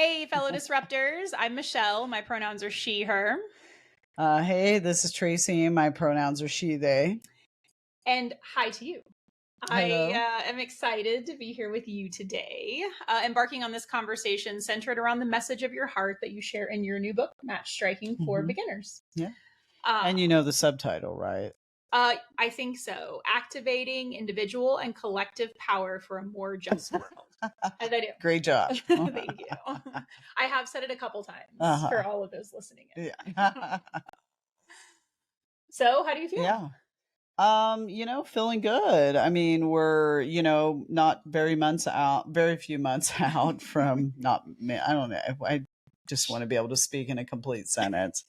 Hey, fellow disruptors. I'm Michelle. My pronouns are she, her. Hey, this is Tracey. My pronouns are she, they. And hi to you. Hello. I am excited to be here with you today, embarking on this conversation centered around the message of your heart that you share in your new book, Match Striking for Beginners. Yeah. And you know the subtitle, right? I think so. Activating individual and collective power for a more just world. And I do. Great job. Thank you. I have said it a couple times for all of those listening in. Yeah. So, how do you feel? Yeah. Feeling good. I mean, we're, not very few months out from I don't know. I just want to be able to speak in a complete sentence.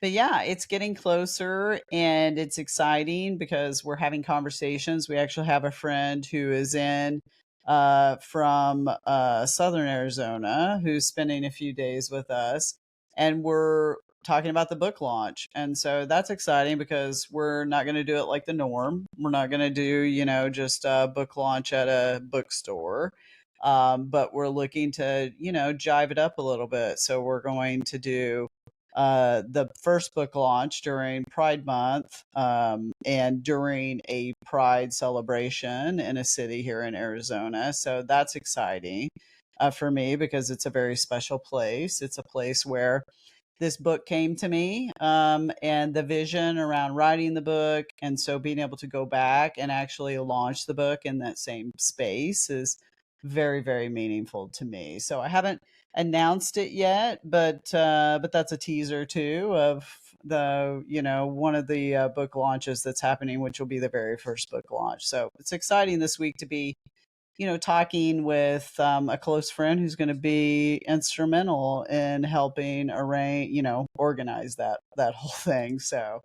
But yeah, it's getting closer and it's exciting because we're having conversations. We actually have a friend who is in from Southern Arizona who's spending a few days with us, and we're talking about the book launch. And so that's exciting because we're not going to do it like the norm. We're not going to do, just a book launch at a bookstore. But we're looking to, jive it up a little bit. So we're going to do the first book launch during Pride Month and during a Pride celebration in a city here in Arizona. So that's exciting for me because it's a very special place. It's a place where this book came to me and the vision around writing the book. And so being able to go back and actually launch the book in that same space is very, very meaningful to me. So I haven't announced it yet, but that's a teaser too of the one of the book launches that's happening, which will be the very first book launch. So it's exciting this week to be talking with a close friend who's going to be instrumental in helping organize that whole thing. So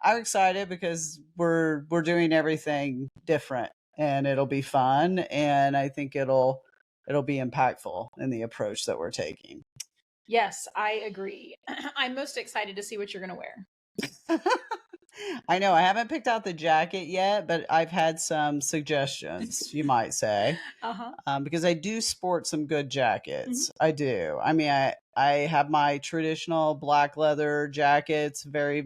I'm excited because we're doing everything different and it'll be fun, and I think it'll be impactful in the approach that we're taking. Yes, I agree. I'm most excited to see what you're going to wear. I know I haven't picked out the jacket yet, but I've had some suggestions, you might say, because I do sport some good jackets. I do. I mean, I have my traditional black leather jackets, a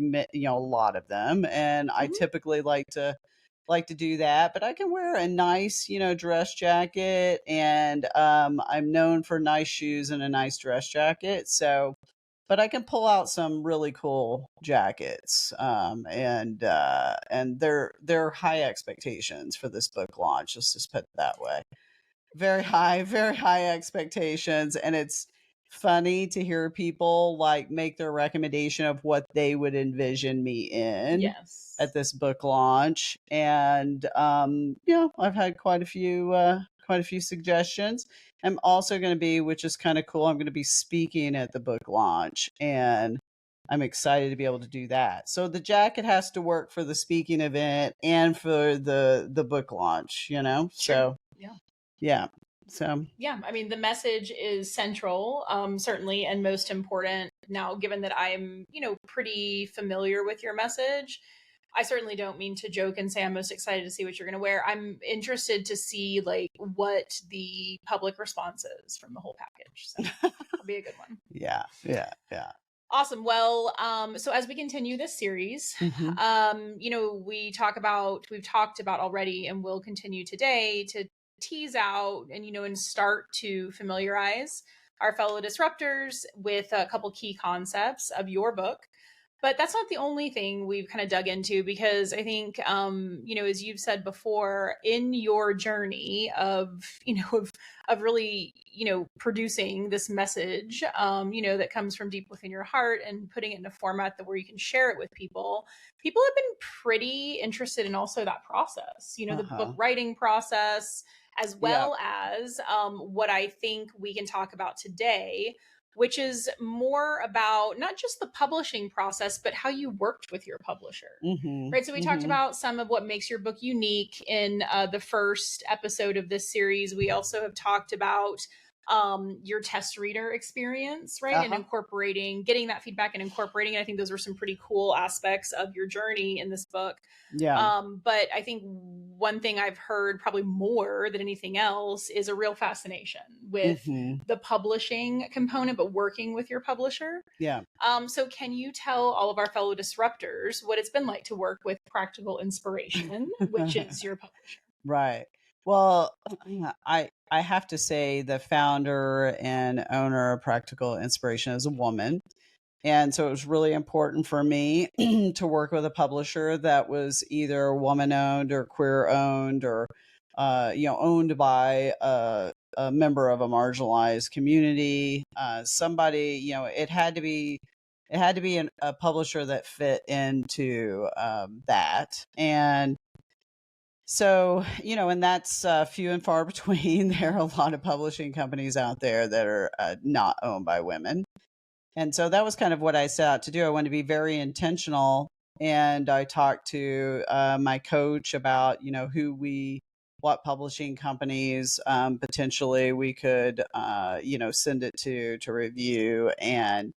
lot of them, and I typically like to do that. But I can wear a nice, dress jacket, and I'm known for nice shoes and a nice dress jacket. So but I can pull out some really cool jackets, and they're high expectations for this book launch. Let's just put it that way. Very high expectations, and it's funny to hear people like make their recommendation of what they would envision me in at this book launch, and I've had quite a few suggestions. I'm also going to be, which is kind of cool, I'm going to be speaking at the book launch, and I'm excited to be able to do that. So the jacket has to work for the speaking event and for the book launch, Sure. So yeah. So yeah, I mean, the message is central, certainly, and most important. Now, given that I'm, pretty familiar with your message, I certainly don't mean to joke and say I'm most excited to see what you're going to wear. I'm interested to see like what the public response is from the whole package. So it'll be a good one. Yeah. Awesome. Well, so as we continue this series, we've talked about already and will continue today to tease out and start to familiarize our fellow disruptors with a couple key concepts of your book. But that's not the only thing we've kind of dug into, because I think, as you've said before, in your journey of really, producing this message, that comes from deep within your heart and putting it in a format where you can share it with people have been pretty interested in also that process, the book writing process, as well as what I think we can talk about today, which is more about not just the publishing process, but how you worked with your publisher. Right. So we talked about some of what makes your book unique in the first episode of this series. We also have talked about your test reader experience, right? And Uh-huh. incorporating, getting that feedback and incorporating it. I think those were some pretty cool aspects of your journey in this book. Yeah. But I think one thing I've heard probably more than anything else is a real fascination with Hmm. the publishing component, but working with your publisher. Yeah. So can you tell all of our fellow disruptors what it's been like to work with Practical Inspiration, which is your publisher? Right. Well, I have to say the founder and owner of Practical Inspiration is a woman. And so it was really important for me to work with a publisher that was either woman owned or queer owned or, owned by a member of a marginalized community. Somebody, it had to be a publisher that fit into that. And so, and that's few and far between. There are a lot of publishing companies out there that are not owned by women. And so that was kind of what I set out to do. I wanted to be very intentional. And I talked to my coach about, what publishing companies potentially we could, send it to review. And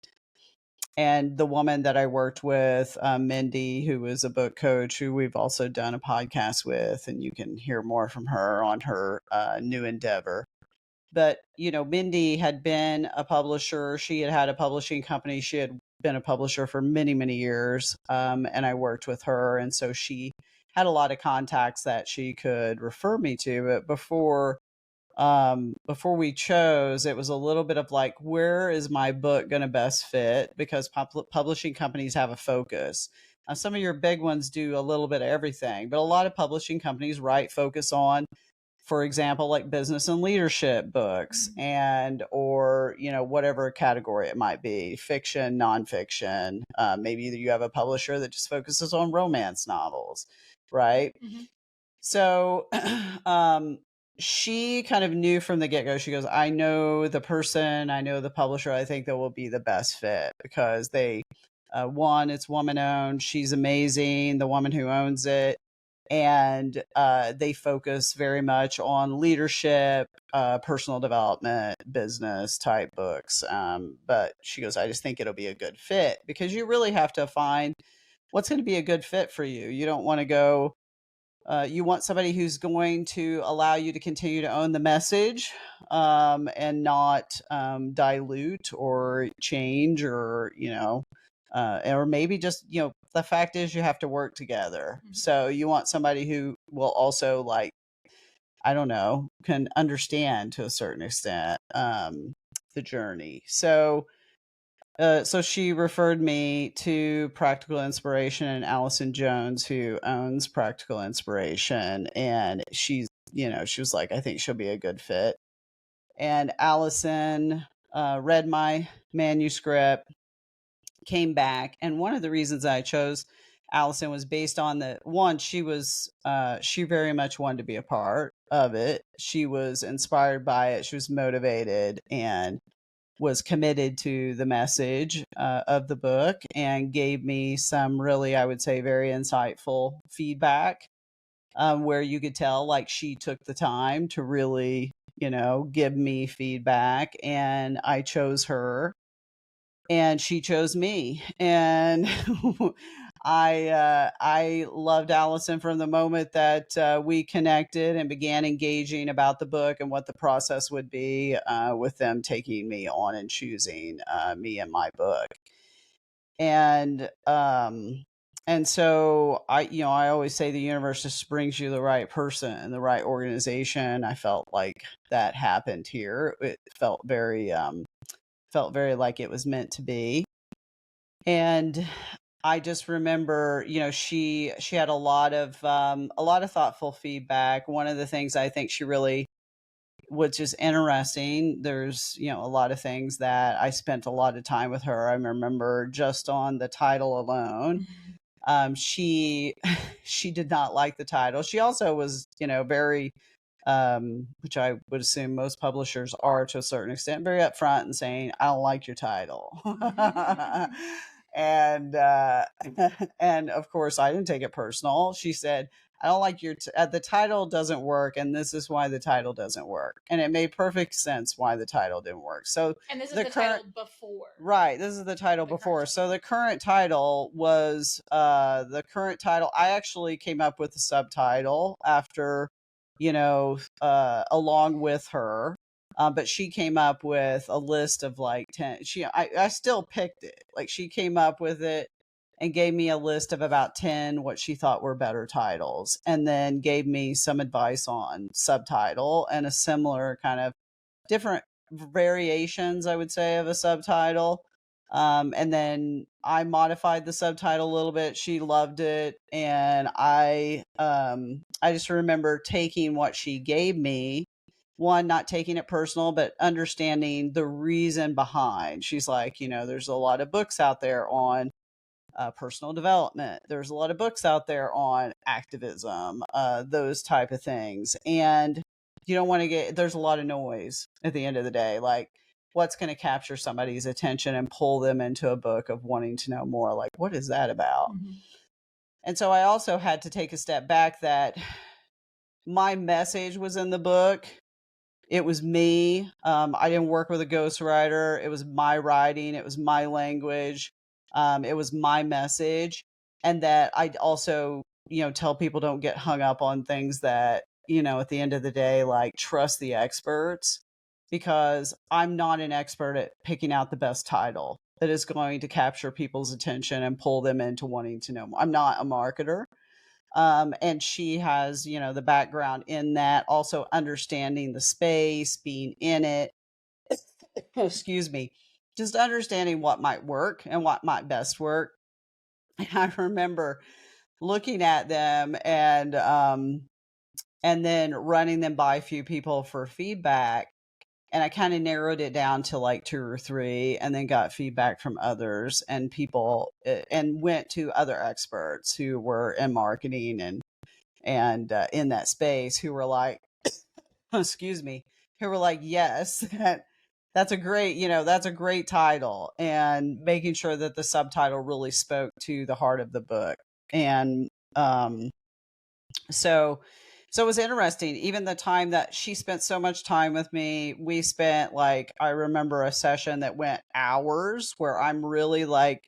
the woman that I worked with, Mindy, who was a book coach, who we've also done a podcast with, and you can hear more from her on her new endeavor. But, Mindy had been a publisher. She had had a publishing company. She had been a publisher for many, many years. And I worked with her. And so she had a lot of contacts that she could refer me to. But before we chose, it was a little bit of like, where is my book going to best fit? Because publishing companies have a focus. Some of your big ones do a little bit of everything, but a lot of publishing companies, right, focus on, for example, like business and leadership books and, or, whatever category it might be, fiction, nonfiction. Maybe you have a publisher that just focuses on romance novels, right? Mm-hmm. So, she kind of knew from the get go. She goes, I know the person, I know the publisher. I think that will be the best fit because one, it's woman owned. She's amazing, the woman who owns it. And they focus very much on leadership, personal development, business type books. But she goes, I just think it'll be a good fit because you really have to find what's going to be a good fit for you. You don't want to go, you want somebody who's going to allow you to continue to own the message and not dilute or change or maybe just, the fact is you have to work together. Mm-hmm. So you want somebody who will also, like, I don't know, can understand to a certain extent the journey. So she referred me to Practical Inspiration and Allison Jones, who owns Practical Inspiration. And she was like, I think she'll be a good fit. And Allison read my manuscript, came back. And one of the reasons I chose Allison was based on she very much wanted to be a part of it. She was inspired by it. She was motivated and was committed to the message of the book and gave me some really, I would say, very insightful feedback where you could tell like she took the time to really, give me feedback. And I chose her and she chose me. And I loved Allison from the moment that we connected and began engaging about the book and what the process would be with them taking me on and choosing me and my book. And so I always say the universe just brings you the right person and the right organization. I felt like that happened here. It felt very like it was meant to be. And I just remember, she had a lot of thoughtful feedback. One of the things I think she really, which is interesting, there's, a lot of things that I spent a lot of time with her. I remember just on the title alone, she she did not like the title. She also was, very which I would assume most publishers are to a certain extent, very upfront and saying, I don't like your title. And and of course I didn't take it personal. She said, I don't like your the title doesn't work, and this is why the title doesn't work. And it made perfect sense why the title didn't work. So And this is the the current title before right, this is the title the current before. chapter. So the current title was the current title. I actually came up with the subtitle after, along with her. But she came up with a list of like 10. I still picked it. Like she came up with it and gave me a list of about 10 what she thought were better titles, and then gave me some advice on subtitle and a similar kind of different variations, I would say, of a subtitle. And then I modified the subtitle a little bit. She loved it, and I just remember taking what she gave me. One, not taking it personal, but understanding the reason behind. She's like, there's a lot of books out there on personal development. There's a lot of books out there on activism, those type of things. And you don't want to there's a lot of noise at the end of the day. Like, what's going to capture somebody's attention and pull them into a book of wanting to know more? Like, what is that about? Mm-hmm. And so I also had to take a step back that my message was in the book. It was me. I didn't work with a ghostwriter. It was my writing. It was my language. It was my message. And that I also, tell people don't get hung up on things that, at the end of the day, like trust the experts, because I'm not an expert at picking out the best title that is going to capture people's attention and pull them into wanting to know more. I'm not a marketer. And she has, the background in that, also understanding the space, being in it. Excuse me, just understanding what might work and what might best work. And I remember looking at them and then running them by a few people for feedback. And I kind of narrowed it down to like 2 or 3, and then got feedback from others and people, and went to other experts who were in marketing and in that space, who were like, excuse me, who were like, yes, that's a great, that's a great title, and making sure that the subtitle really spoke to the heart of the book. And so it was interesting. Even the time that she spent so much time with me, we spent, like, I remember a session that went hours, where I'm really like,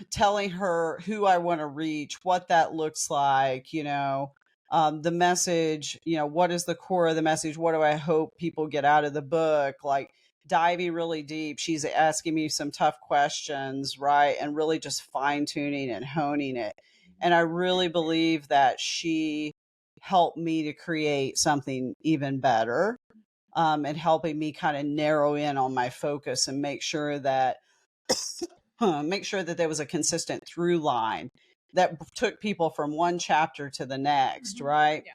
telling her who I want to reach, what that looks like, the message, what is the core of the message? What do I hope people get out of the book? Like, diving really deep. She's asking me some tough questions, right? And really just fine tuning and honing it. And I really believe that she helped me to create something even better, and helping me kind of narrow in on my focus and make sure that there was a consistent through line that took people from one chapter to the next, right? Yeah.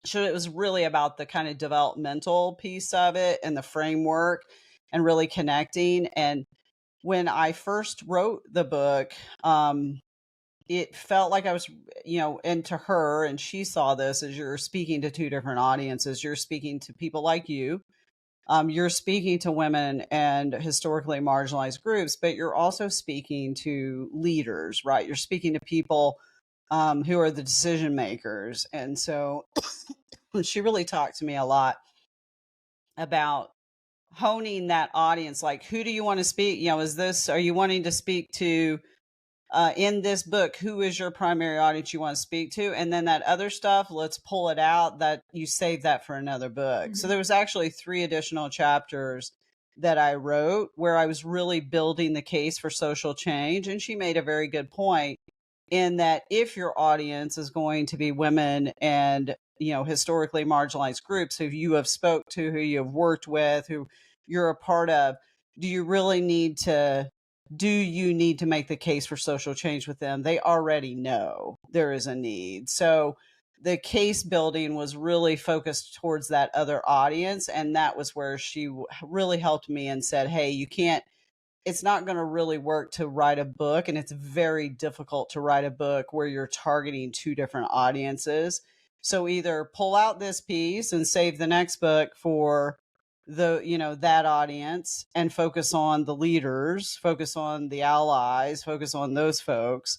So it was really about the kind of developmental piece of it and the framework, and really connecting. And when I first wrote the book, it felt like I was, into her, and she saw this as, you're speaking to 2 different audiences. You're speaking to people like you, you're speaking to women and historically marginalized groups, but you're also speaking to leaders, right? You're speaking to people who are the decision makers. And so she really talked to me a lot about honing that audience. Like, who do you want to speak? Are you wanting to speak to, in this book, who is your primary audience you want to speak to? And then that other stuff, let's pull it out, that you save that for another book. So there was actually 3 additional chapters that I wrote where I was really building the case for social change. And she made a very good point in that, if your audience is going to be women and, historically marginalized groups who you have spoke to, who you have worked with, who you're a part of, do you need to make the case for social change with them? They already know there is a need. So the case building was really focused towards that other audience. And that was where she really helped me and said, hey, it's not going to really work to write a book. And it's very difficult to write a book where you're targeting 2 different audiences. So either pull out this piece and save the next book for that audience, and focus on the leaders, focus on the allies, focus on those folks,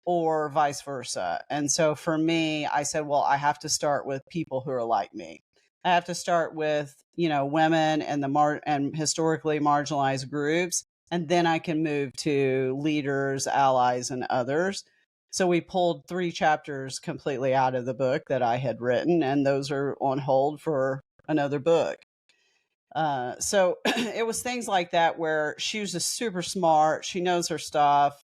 or vice versa. And so for me, I said, well, I have to start with people who are like me. I have to start with, women and and historically marginalized groups, and then I can move to leaders, allies, and others. So we pulled 3 chapters completely out of the book that I had written, and those are on hold for another book. So it was things like that where she was just super smart. She knows her stuff.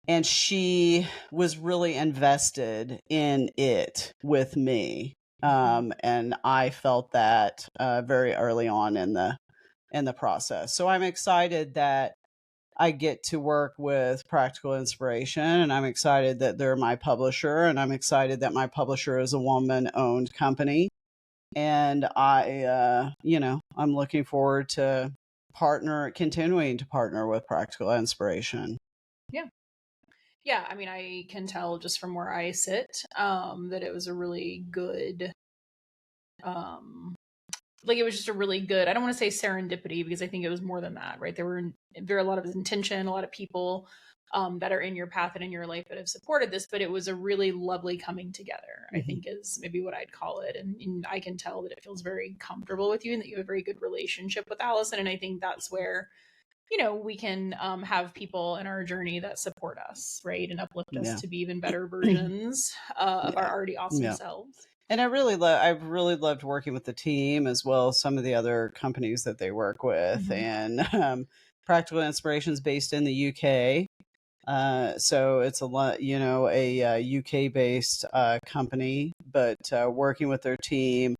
And she was really invested in it with me. And I felt that very early on in the process. So I'm excited that I get to work with Practical Inspiration, and I'm excited that they're my publisher, and I'm excited that my publisher is a woman-owned company. And I'm looking forward to continuing to partner with Practical Inspiration. Yeah. Yeah, I mean, I can tell just from where I sit that it was a really good, like it was just a really good, I don't want to say serendipity because I think it was more than that, right? There were a lot of intention, a lot of people that are in your path and in your life that have supported this, but it was a really lovely coming together, I think is maybe what I'd call it. And I can tell that it feels very comfortable with you and that you have a very good relationship with Allison. And I think that's where we can have people in our journey that support us, right? And uplift us to be even better versions of our already awesome selves. And I've really loved working with the team as well as some of the other companies that they work with. And Practical Inspiration is based in the UK. So it's a lot, a UK based company, but working with their team,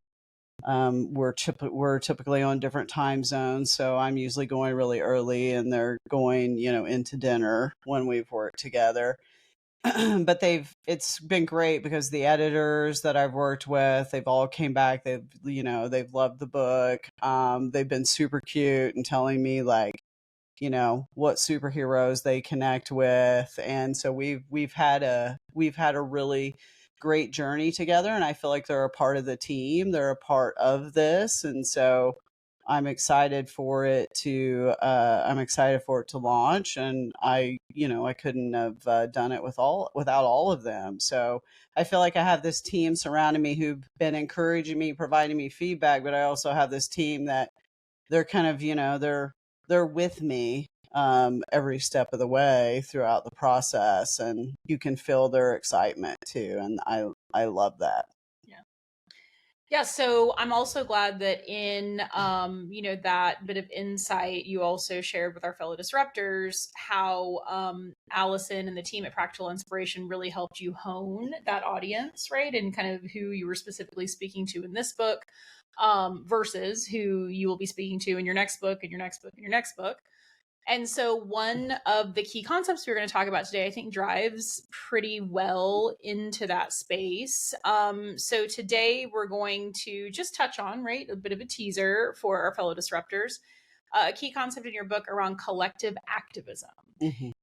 we're typically on different time zones. So I'm usually going really early and they're going, into dinner when we've worked together. But it's been great because the editors that I've worked with, they've all came back. They've loved the book. They've been super cute and telling me like, what superheroes they connect with. And so we've had a really great journey together, and I feel like they're a part of the team. They're a part of this. And so I'm excited for it to launch, and I couldn't have done it without all of them. So I feel like I have this team surrounding me who've been encouraging me, providing me feedback, but I also have this team that they're kind of, they're with me every step of the way throughout the process, and you can feel their excitement too. And I love that. Yeah, so I'm also glad that in that bit of insight you also shared with our fellow disruptors how Allison and the team at Practical Inspiration really helped you hone that audience, right? And kind of who you were specifically speaking to in this book versus who you will be speaking to in your next book and your next book and your next book. And so one of the key concepts we're going to talk about today, I think, drives pretty well into that space. So today we're going to just touch on, right, a bit of a teaser for our fellow disruptors, a key concept in your book around collective activism.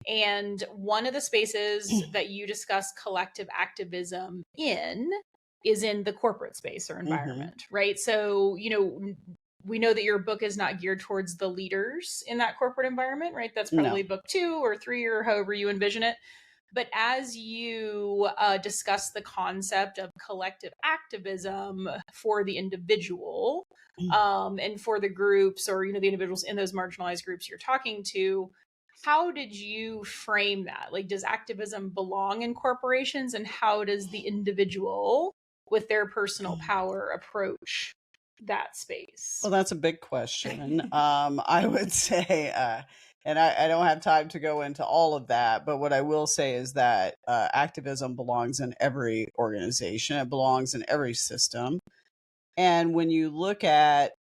And one of the spaces that you discuss collective activism in is in the corporate space or environment, right? So, we know that your book is not geared towards the leaders in that corporate environment, right? That's probably book 2 or 3 or however you envision it. But as you discuss the concept of collective activism for the individual and for the groups or, the individuals in those marginalized groups you're talking to, how did you frame that? Like, does activism belong in corporations, and how does the individual with their personal power approach that space? Well, that's a big question. I would say, and I don't have time to go into all of that, but what I will say is that activism belongs in every organization. It belongs in every system. And when you look at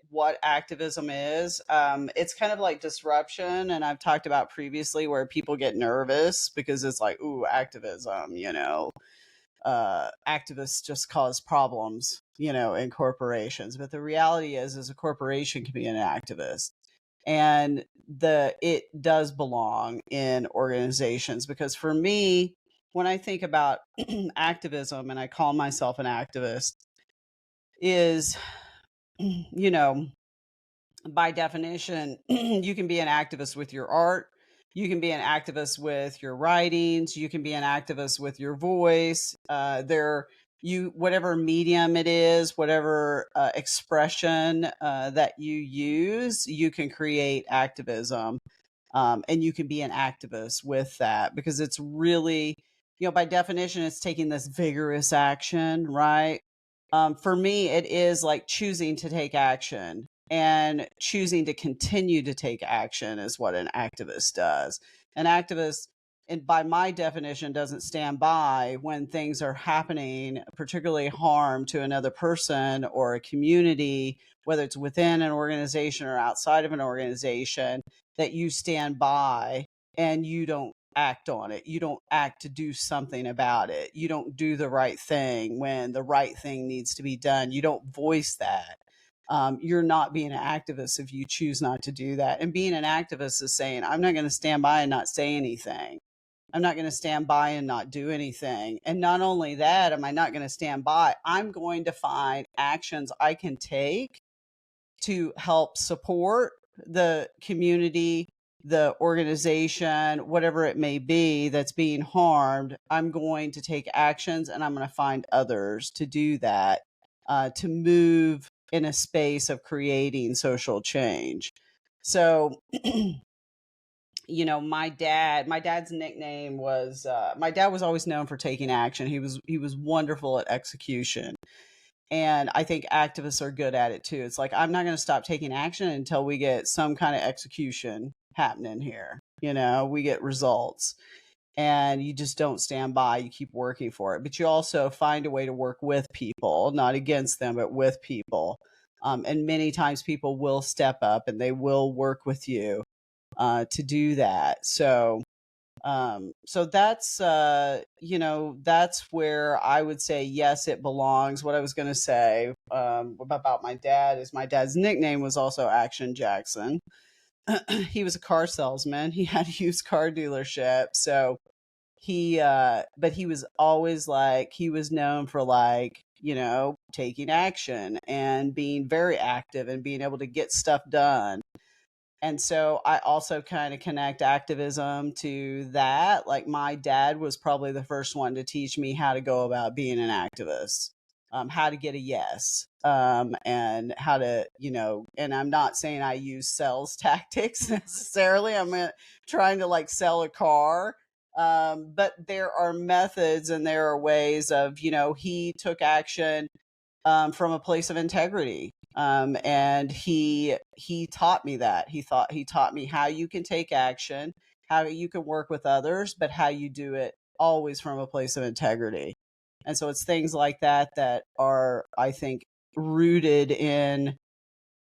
what activism is, it's kind of like disruption. And I've talked about previously where people get nervous because it's like, ooh, activism, activists just cause problems, in corporations. But the reality is a corporation can be an activist. And it does belong in organizations, because for me, when I think about activism, and I call myself an activist, is, by definition, you can be an activist with your art. You can be an activist with your writings. You can be an activist with your voice. Whatever medium it is, whatever expression that you use, you can create activism, and you can be an activist with that, because it's really, by definition, it's taking this vigorous action, right? For me, it is like choosing to take action, and choosing to continue to take action is what an activist does. An activist, and by my definition, doesn't stand by when things are happening, particularly harm to another person or a community, whether it's within an organization or outside of an organization, that you stand by and you don't act on it. You don't act to do something about it. You don't do the right thing when the right thing needs to be done. You don't voice that. You're not being an activist if you choose not to do that. And being an activist is saying, I'm not going to stand by and not say anything. I'm not going to stand by and not do anything. And not only that, am I not going to stand by, I'm going to find actions I can take to help support the community, the organization, whatever it may be that's being harmed. I'm going to take actions, and I'm going to find others to do that, to move in a space of creating social change. So, my dad's nickname was, my dad was always known for taking action. He was wonderful at execution. And I think activists are good at it too. It's like, I'm not going to stop taking action until we get some kind of execution happening here. We get results, and you just don't stand by. You keep working for it, but you also find a way to work with people, not against them, but with people. And many times people will step up and they will work with you to do that. So that's that's where I would say yes, it belongs. What I was going to say about my dad is, my dad's nickname was also Action Jackson. He was a car salesman. He had a used car dealership. So but he was always like, he was known for, like, taking action and being very active and being able to get stuff done. And so I also kind of connect activism to that. Like, my dad was probably the first one to teach me how to go about being an activist, how to get a yes, and how to, and I'm not saying I use sales tactics necessarily. I'm trying to, like, sell a car. But there are methods and there are ways of, he took action from a place of integrity. And he taught me that. He taught me how you can take action, how you can work with others, but how you do it always from a place of integrity. And so it's things like that that are, I think, rooted and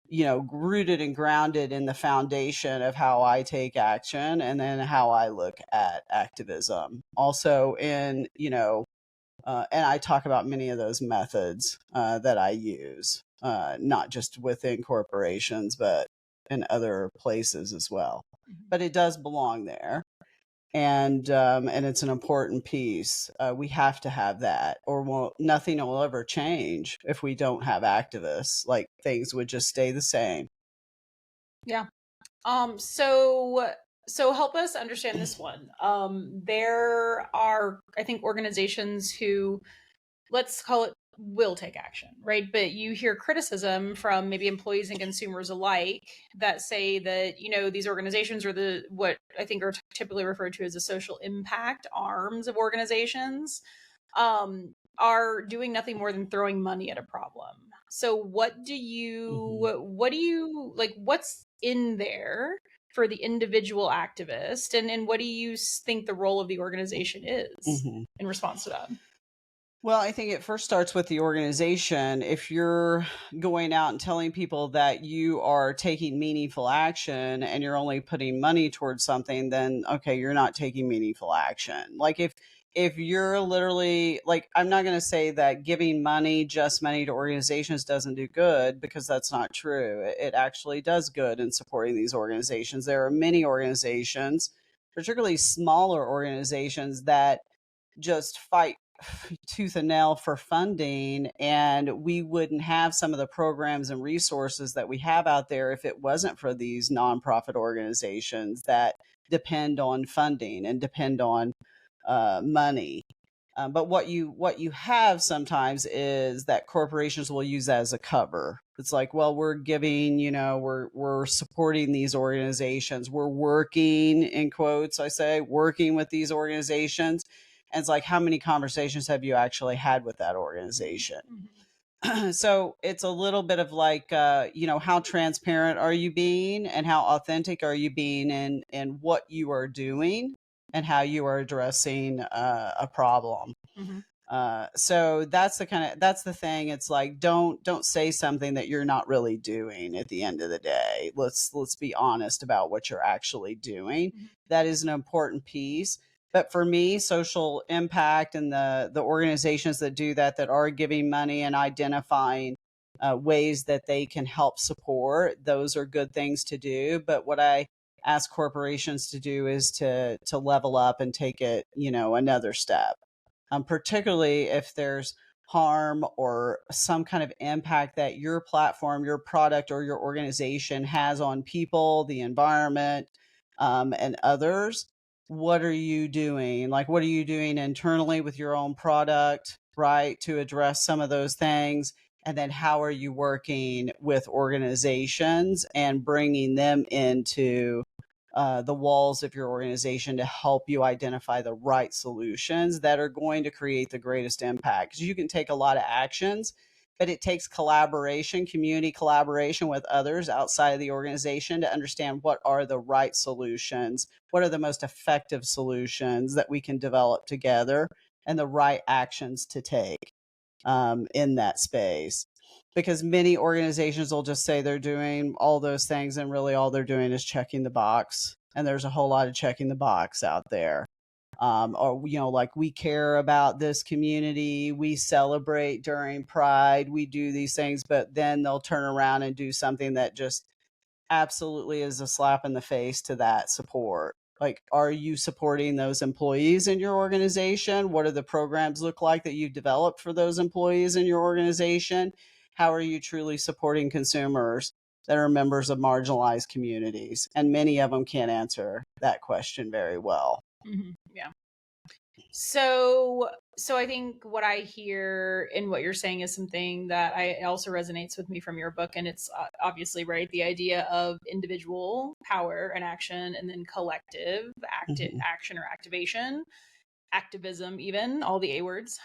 grounded in the foundation of how I take action, and then how I look at activism. Also in, and I talk about many of those methods that I use, not just within corporations, but in other places as well. But it does belong there, and it's an important piece. We have to have that, or nothing will ever change if we don't have activists. Like, things would just stay the same. Yeah. So help us understand this one. There are, I think, organizations who, let's call it, will take action, right? But you hear criticism from maybe employees and consumers alike that say that, these organizations, or what I think are typically referred to as the social impact arms of organizations, are doing nothing more than throwing money at a problem. So what do you like, what's in there for the individual activist, and what do you think the role of the organization is in response to that? Well, I think it first starts with the organization. If you're going out and telling people that you are taking meaningful action and you're only putting money towards something, then okay, you're not taking meaningful action. Like, if you're literally, like, I'm not going to say that giving just money to organizations doesn't do good, because that's not true. It actually does good in supporting these organizations. There are many organizations, particularly smaller organizations, that just fight tooth and nail for funding, and we wouldn't have some of the programs and resources that we have out there if it wasn't for these nonprofit organizations that depend on funding and depend on money. But what you have sometimes is that corporations will use that as a cover. It's like, well, we're giving, we're supporting these organizations. We're working, in quotes, I say, working with these organizations. And it's like, how many conversations have you actually had with that organization? So it's a little bit of like, how transparent are you being and how authentic are you being in what you are doing and how you are addressing a problem. So that's the thing. It's like, don't say something that you're not really doing at the end of the day. Let's be honest about what you're actually doing. That is an important piece. But for me, social impact and the organizations that do that are giving money and identifying ways that they can help support, those are good things to do. But what I ask corporations to do is to level up and take it, another step. Particularly if there's harm or some kind of impact that your platform, your product, or your organization has on people, the environment, and others. What are you doing? Like, what are you doing internally with your own product, right, to address some of those things? And then how are you working with organizations and bringing them into the walls of your organization to help you identify the right solutions that are going to create the greatest impact? Because you can take a lot of actions, but it takes collaboration, community collaboration with others outside of the organization to understand what are the right solutions, what are the most effective solutions that we can develop together, and the right actions to take in that space. Because many organizations will just say they're doing all those things, and really all they're doing is checking the box. And there's a whole lot of checking the box out there. Or, like, we care about this community, we celebrate during Pride, we do these things, but then they'll turn around and do something that just absolutely is a slap in the face to that support. Like, are you supporting those employees in your organization? What do the programs look like that you've developed for those employees in your organization? How are you truly supporting consumers that are members of marginalized communities? And many of them can't answer that question very well. Yeah. So I think what I hear in what you're saying is something that also resonates with me from your book. And it's obviously, right, the idea of individual power and action, and then collective action or activation, activism, even all the A words.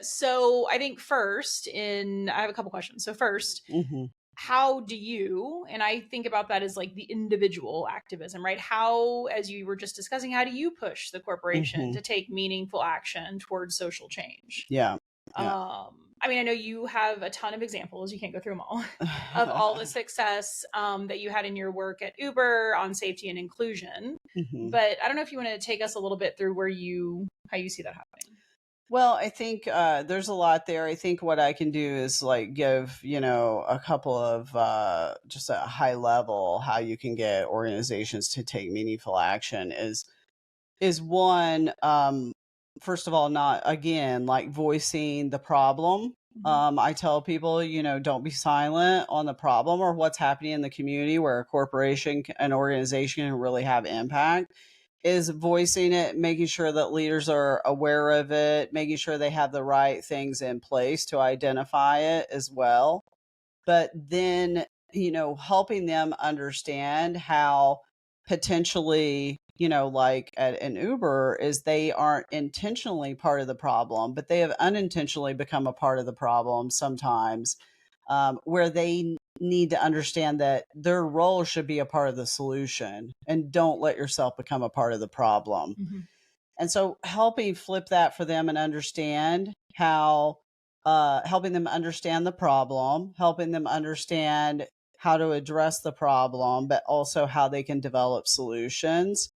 So I think I have a couple questions. So first, how do you, and I think about that as like the individual activism, right? How, as you were just discussing, how do you push the corporation to take meaningful action towards social change? Yeah. I mean, I know you have a ton of examples, you can't go through them all, of all the success that you had in your work at Uber on safety and inclusion. But I don't know if you want to take us a little bit through how you see that happening. Well, I think there's a lot there. I think what I can do is like give, a couple of just a high level how you can get organizations to take meaningful action is one, first of all, not again like voicing the problem. I tell people, don't be silent on the problem or what's happening in the community where a corporation, an organization can really have impact. Is voicing it, making sure that leaders are aware of it, making sure they have the right things in place to identify it as well. But then, helping them understand how potentially, like at an Uber, is they aren't intentionally part of the problem, but they have unintentionally become a part of the problem sometimes, where they need to understand that their role should be a part of the solution, and don't let yourself become a part of the problem. And so helping flip that for them and understand how, helping them understand the problem, helping them understand how to address the problem, but also how they can develop solutions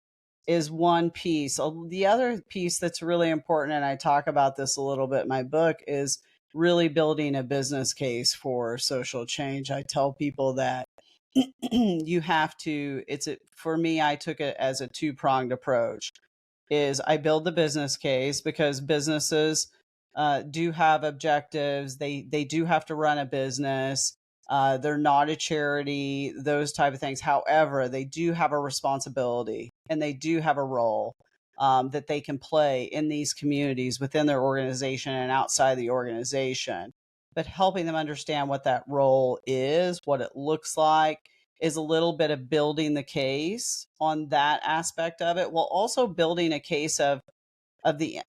is one piece. The other piece that's really important, and I talk about this a little bit in my book, is really building a business case for social change. I tell people that you have to, for me, I took it as a two-pronged approach. Is I build the business case because businesses do have objectives. They do have to run a business. They're not a charity, those type of things. However, they do have a responsibility and they do have a role that they can play in these communities within their organization and outside the organization. But helping them understand what that role is, what it looks like, is a little bit of building the case on that aspect of it, while also building a case of the,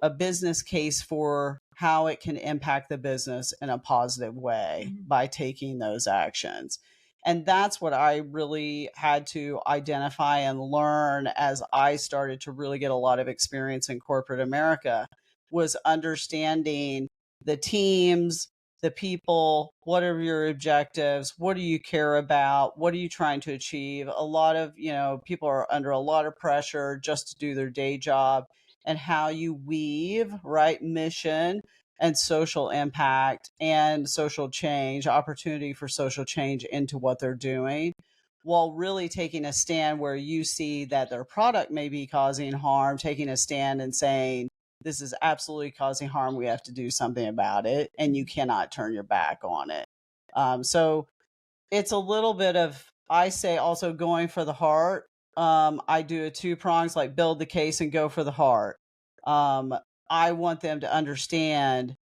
a business case for how it can impact the business in a positive way by taking those actions. And that's what I really had to identify and learn as I started to really get a lot of experience in corporate America, was understanding the teams, the people, what are your objectives, what do you care about, what are you trying to achieve. A lot of, people are under a lot of pressure just to do their day job, and how you weave, right, mission and social impact and social change, opportunity for social change into what they're doing, while really taking a stand where you see that their product may be causing harm, taking a stand and saying, this is absolutely causing harm. We have to do something about it, and you cannot turn your back on it. So it's a little bit of, I say, also going for the heart. I do a two prongs, like build the case and go for the heart. Um, I want them to understand,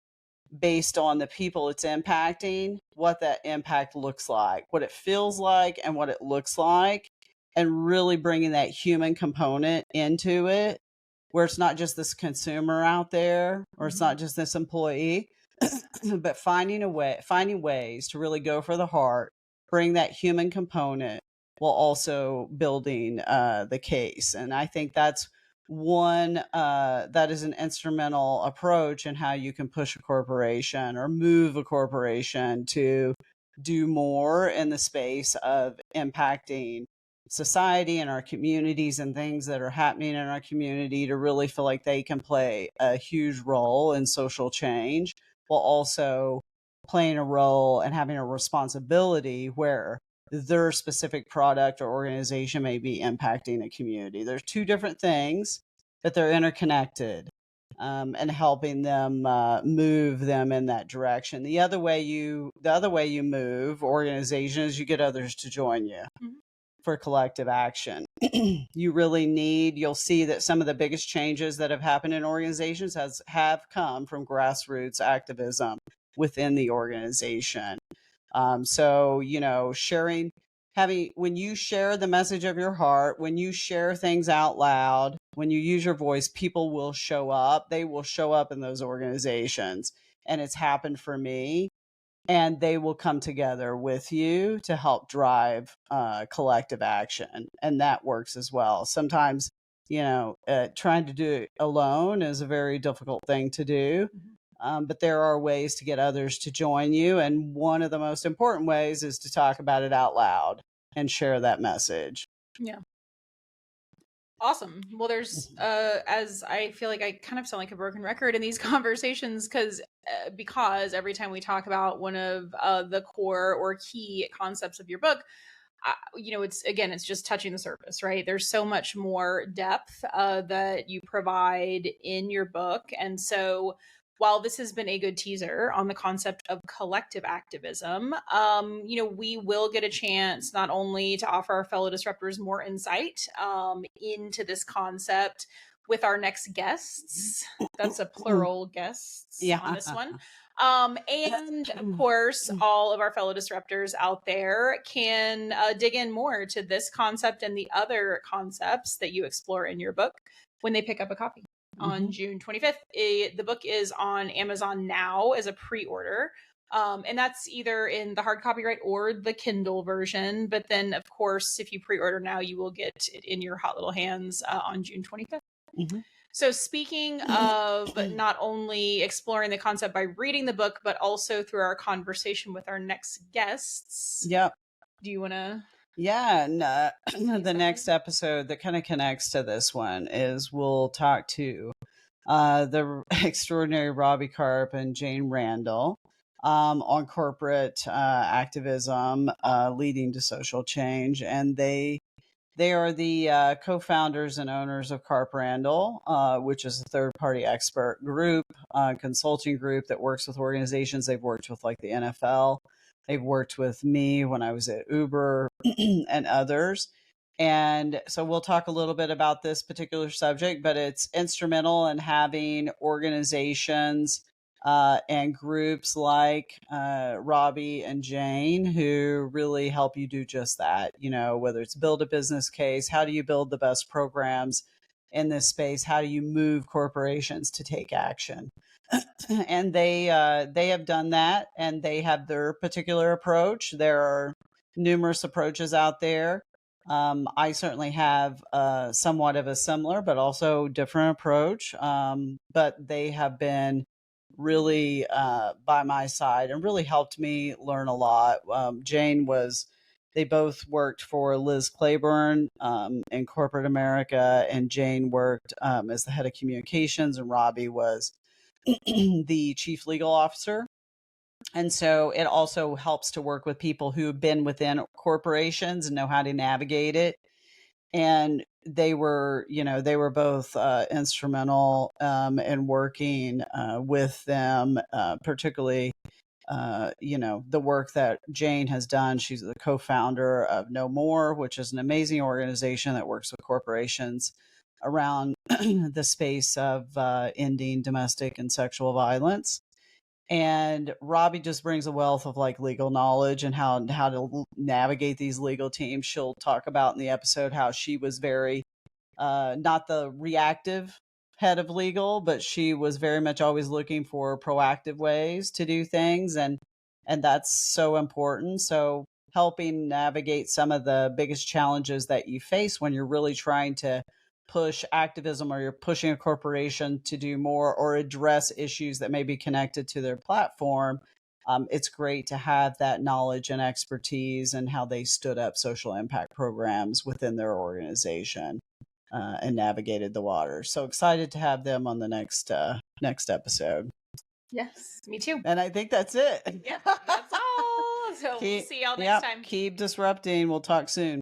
based on the people it's impacting, what that impact looks like, what it feels like, and what it looks like, and really bringing that human component into it, where it's not just this consumer out there, or it's not just this employee, but finding ways to really go for the heart, bring that human component, while also building the case. And I think that's one that is an instrumental approach in how you can push a corporation or move a corporation to do more in the space of impacting society and our communities and things that are happening in our community, to really feel like they can play a huge role in social change, while also playing a role and having a responsibility where their specific product or organization may be impacting a community. There's two different things, but they're interconnected, and helping them move them in that direction. The other way you move organizations, you get others to join you for collective action. You'll see that some of the biggest changes that have happened in organizations have come from grassroots activism within the organization. So, when you share the message of your heart, when you share things out loud, when you use your voice, people will show up. They will show up in those organizations. And it's happened for me. And they will come together with you to help drive collective action. And that works as well. Sometimes, trying to do it alone is a very difficult thing to do. But there are ways to get others to join you. And one of the most important ways is to talk about it out loud and share that message. Yeah. Awesome. Well, there's as I feel like I kind of sound like a broken record in these conversations, because every time we talk about one of the core or key concepts of your book, it's just touching the surface, right? There's so much more depth that you provide in your book. And so while this has been a good teaser on the concept of collective activism, we will get a chance not only to offer our fellow disruptors more insight into this concept with our next guests. That's a plural guests on this one. And of course, all of our fellow disruptors out there can dig in more to this concept and the other concepts that you explore in your book when they pick up a copy on June 25th. The book is on Amazon now as a pre-order. And that's either in the hard copyright or the Kindle version. But then, of course, if you pre-order now, you will get it in your hot little hands on June 25th. So speaking of not only exploring the concept by reading the book, but also through our conversation with our next guests. Yep. Do you want to? Yeah. And the next episode that kind of connects to this one is we'll talk to the extraordinary Robbie Karp and Jane Randall on corporate activism leading to social change. And they are the co-founders and owners of Karp Randall, which is a third-party expert group, consulting group that works with organizations. They've worked with like the NFL, They've worked with me when I was at Uber and others. And so we'll talk a little bit about this particular subject, but it's instrumental in having organizations and groups like Robbie and Jane who really help you do just that. You know, whether it's build a business case, how do you build the best programs in this space? How do you move corporations to take action? And they have done that, and they have their particular approach. There are numerous approaches out there. I certainly have somewhat of a similar but also different approach, but they have been really by my side and really helped me learn a lot. Jane was They both worked for Liz Claiborne in corporate America, and Jane worked as the head of communications, and Robbie was the chief legal officer. And so it also helps to work with people who've been within corporations and know how to navigate it. And they were both instrumental in working with them, particularly the work that Jane has done. She's the co-founder of No More, which is an amazing organization that works with corporations around the space of ending domestic and sexual violence. And Robbie just brings a wealth of like legal knowledge and how to navigate these legal teams. She'll talk about in the episode how she was very not the reactive head of legal, but she was very much always looking for proactive ways to do things, and that's so important. So helping navigate some of the biggest challenges that you face when you're really trying to push activism, or you're pushing a corporation to do more or address issues that may be connected to their platform. It's great to have that knowledge and expertise and how they stood up social impact programs within their organization and navigated the water. So excited to have them on the next episode. Yes, me too. And I think that's it. Yeah, that's all. So we'll see y'all next time. Keep disrupting. We'll talk soon.